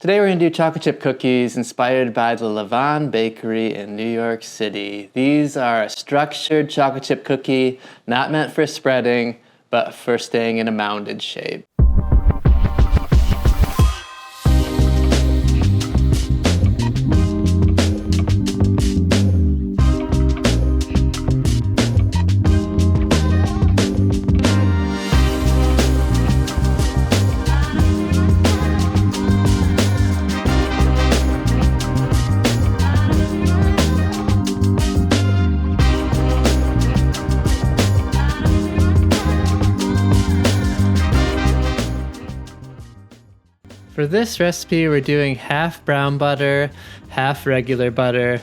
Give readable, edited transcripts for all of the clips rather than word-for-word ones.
Today we're going to do chocolate chip cookies inspired by the Levain bakery in New York City. These are a structured chocolate chip cookie, not meant for spreading, but for staying in a mounded shape. For this recipe, we're doing half brown butter, half regular butter.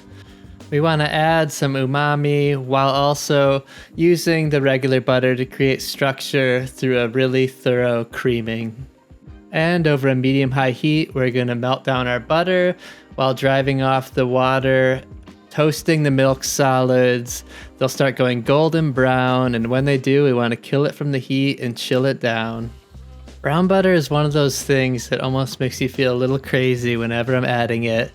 We want to add some umami while also using the regular butter to create structure through a really thorough creaming. And over a medium-high heat, we're going to melt down our butter while driving off the water, toasting the milk solids. They'll start going golden brown, and when they do, we want to kill it from the heat and chill it down. Brown butter is one of those things that almost makes you feel a little crazy whenever I'm adding it.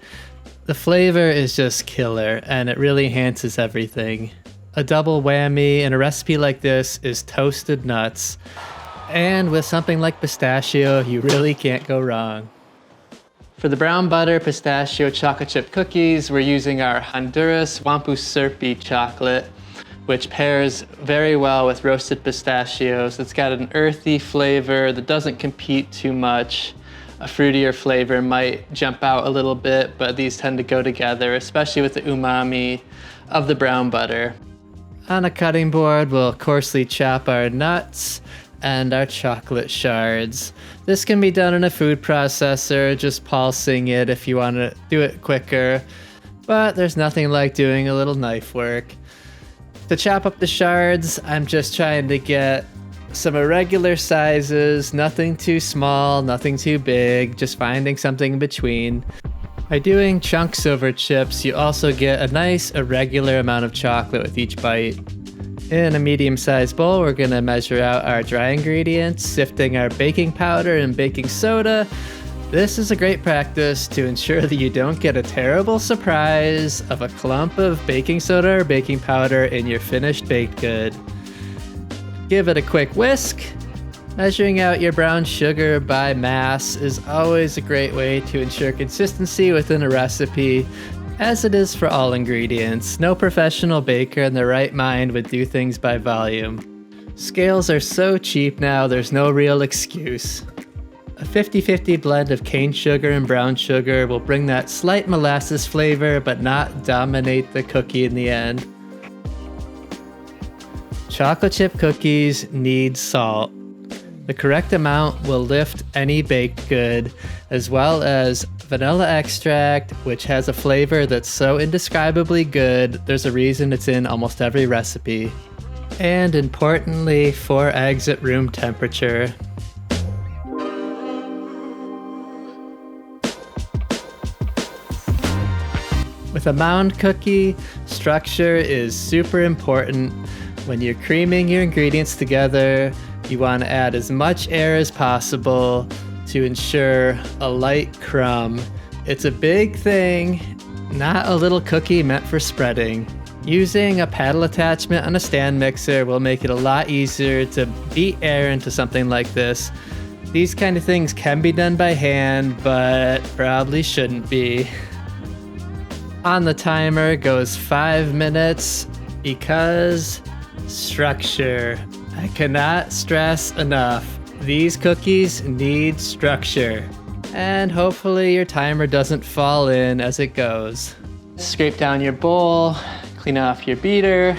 The flavor is just killer, and it really enhances everything. A double whammy in a recipe like this is toasted nuts. And with something like pistachio, you really can't go wrong. For the brown butter pistachio chocolate chip cookies, we're using our Honduras Wampusirpi chocolate, which pairs very well with roasted pistachios. It's got an earthy flavor that doesn't compete too much. A fruitier flavor might jump out a little bit, but these tend to go together, especially with the umami of the brown butter. On a cutting board, we'll coarsely chop our nuts and our chocolate shards. This can be done in a food processor, just pulsing it if you want to do it quicker, but there's nothing like doing a little knife work. To chop up the shards, I'm just trying to get some irregular sizes, nothing too small, nothing too big, just finding something in between. By doing chunks over chips, you also get a nice irregular amount of chocolate with each bite. In a medium-sized bowl, we're going to measure out our dry ingredients, sifting our baking powder and baking soda. This is a great practice to ensure that you don't get a terrible surprise of a clump of baking soda or baking powder in your finished baked good. Give it a quick whisk. Measuring out your brown sugar by mass is always a great way to ensure consistency within a recipe, as it is for all ingredients. No professional baker in their right mind would do things by volume. Scales are so cheap now, there's no real excuse. A 50-50 blend of cane sugar and brown sugar will bring that slight molasses flavor but not dominate the cookie in the end. Chocolate chip cookies need salt. The correct amount will lift any baked good, as well as vanilla extract, which has a flavor that's so indescribably good, there's a reason it's in almost every recipe. And importantly, 4 eggs at room temperature. With a mound cookie, structure is super important. When you're creaming your ingredients together, you want to add as much air as possible to ensure a light crumb. It's a big thing, not a little cookie meant for spreading. Using a paddle attachment on a stand mixer will make it a lot easier to beat air into something like this. These kind of things can be done by hand, but probably shouldn't be. On the timer goes 5 minutes because structure. I cannot stress enough. These cookies need structure. And hopefully your timer doesn't fall in as it goes. Scrape down your bowl, clean off your beater,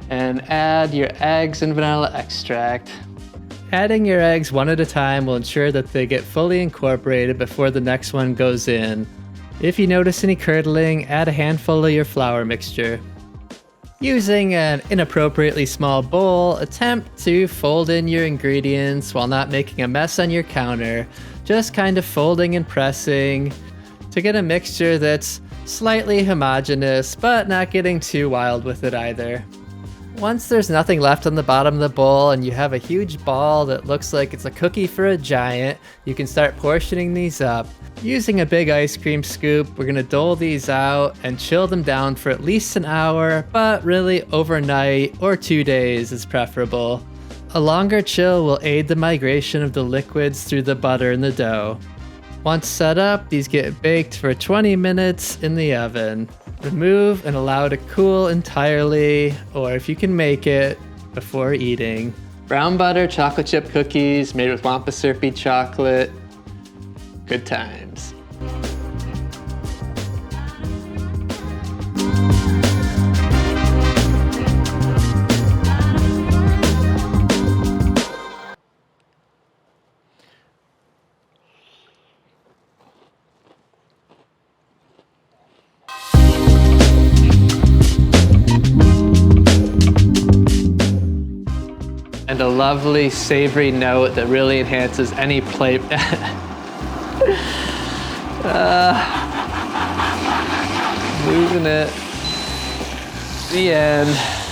and add your eggs and vanilla extract. Adding your eggs one at a time will ensure that they get fully incorporated before the next one goes in. If you notice any curdling, add a handful of your flour mixture. Using an inappropriately small bowl, attempt to fold in your ingredients while not making a mess on your counter, just kind of folding and pressing to get a mixture that's slightly homogeneous, but not getting too wild with it either. Once there's nothing left on the bottom of the bowl and you have a huge ball that looks like it's a cookie for a giant, you can start portioning these up. Using a big ice cream scoop, we're gonna dole these out and chill them down for at least an hour, but really overnight or 2 days is preferable. A longer chill will aid the migration of the liquids through the butter in the dough. Once set up, these get baked for 20 minutes in the oven. Remove and allow to cool entirely, or if you can make it, before eating. Brown butter chocolate chip cookies made with Wampusirpi chocolate. Good times. And a lovely savory note that really enhances any plate. Losing it. The end.